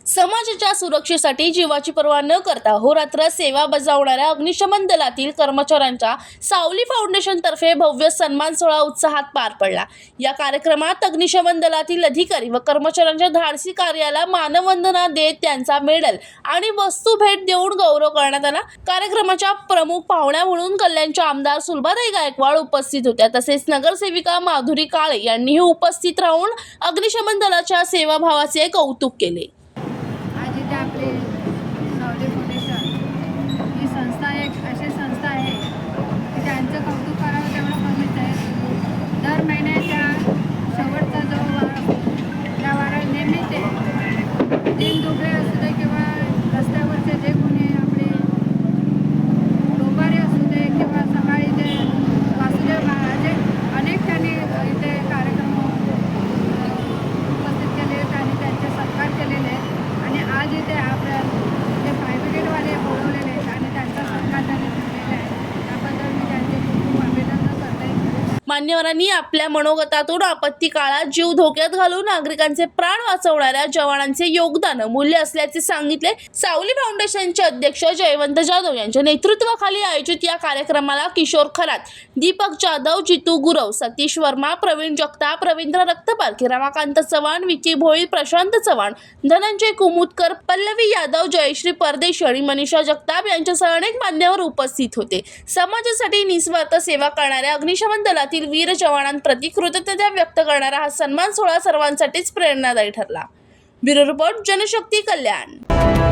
समाजाच्या सुरक्षेसाठी जीवाची पर्वा न करता होरात्र सेवा बजावणाऱ्या अग्निशमन दलातील कर्मचाऱ्यांचा सावली फाउंडेशन तर्फे भव्य सन्मान सोहळा उत्साहात पार पडला। या कार्यक्रमात अग्निशमन दलातील अधिकारी व कर्मचाऱ्यांच्या धाडसी कार्याला मानवंदना देत त्यांचा मेडल आणि वस्तू भेट देऊन गौरव करण्यात आला। कार्यक्रमाच्या प्रमुख पाहुण्या म्हणून कल्याणच्या आमदार सुलभाताई गायकवाड उपस्थित होत्या। तसेच नगरसेविका माधुरी काळे यांनीही उपस्थित राहून अग्निशमन दलाच्या सेवाभावाचे कौतुक केले। आज इथे आपली सावली फाउंडेशन ही संस्था एक अशी संस्था आहे की त्यांचं कौतुक करावं तेवढं कमीच आहे। दर महिन्याच्या शेवटचा जो वार त्या वारात नेहमीच दिनदुबळे असू दे किंवा रस्त्यावरचे जे कोणी आपले डोंबारे असू दे किंवा सकाळी जे वासुदेव महाराजे अनेक त्यांनी इथे कार्यक्रम उपस्थित केले आहेत आणि त्यांचे सत्कार केलेले आहेत। आणि आज इथे आपल्या जे फायर ब्रिगेडवाले बोलवलेले आहेत आणि त्यांचा सत्कार त्यांनी केलेला आहे, त्याबद्दल मी त्यांचे खूप अभिनंदन करते। मान्यवरांनी आपल्या मनोगतातून आपत्ती काळात जीव धोक्यात घालून नागरिकांचे प्राण वाचवणाऱ्या जवानांचे योगदान मूल्य असल्याचे सांगितले। सावली फाउंडेशनचे अध्यक्ष जयवंत जाधव यांच्या नेतृत्वाखाली आयोजित या कार्यक्रमाला किशोर खरात, दीपक जाधव, जितू गुरव, सतीश वर्मा, प्रवीण जगताप, रवींद्र रक्तपारखे, रमाकांत चव्हाण, विकी भोईर, प्रशांत चव्हाण, धनंजय कुमुदकर, पल्लवी यादव, जयश्री परदेशी आणि मनीषा जगताप यांच्यासह अनेक मान्यवर उपस्थित होते। समाजासाठी निस्वार्थ सेवा करणाऱ्या अग्निशमन दलातील वीर जवानांप्रती कृतज्ञता व्यक्त करणारा हा सन्मान सोहळा सर्वांसाठीच प्रेरणादायी ठरला। ब्युरो रिपोर्ट, जनशक्ती, कल्याण।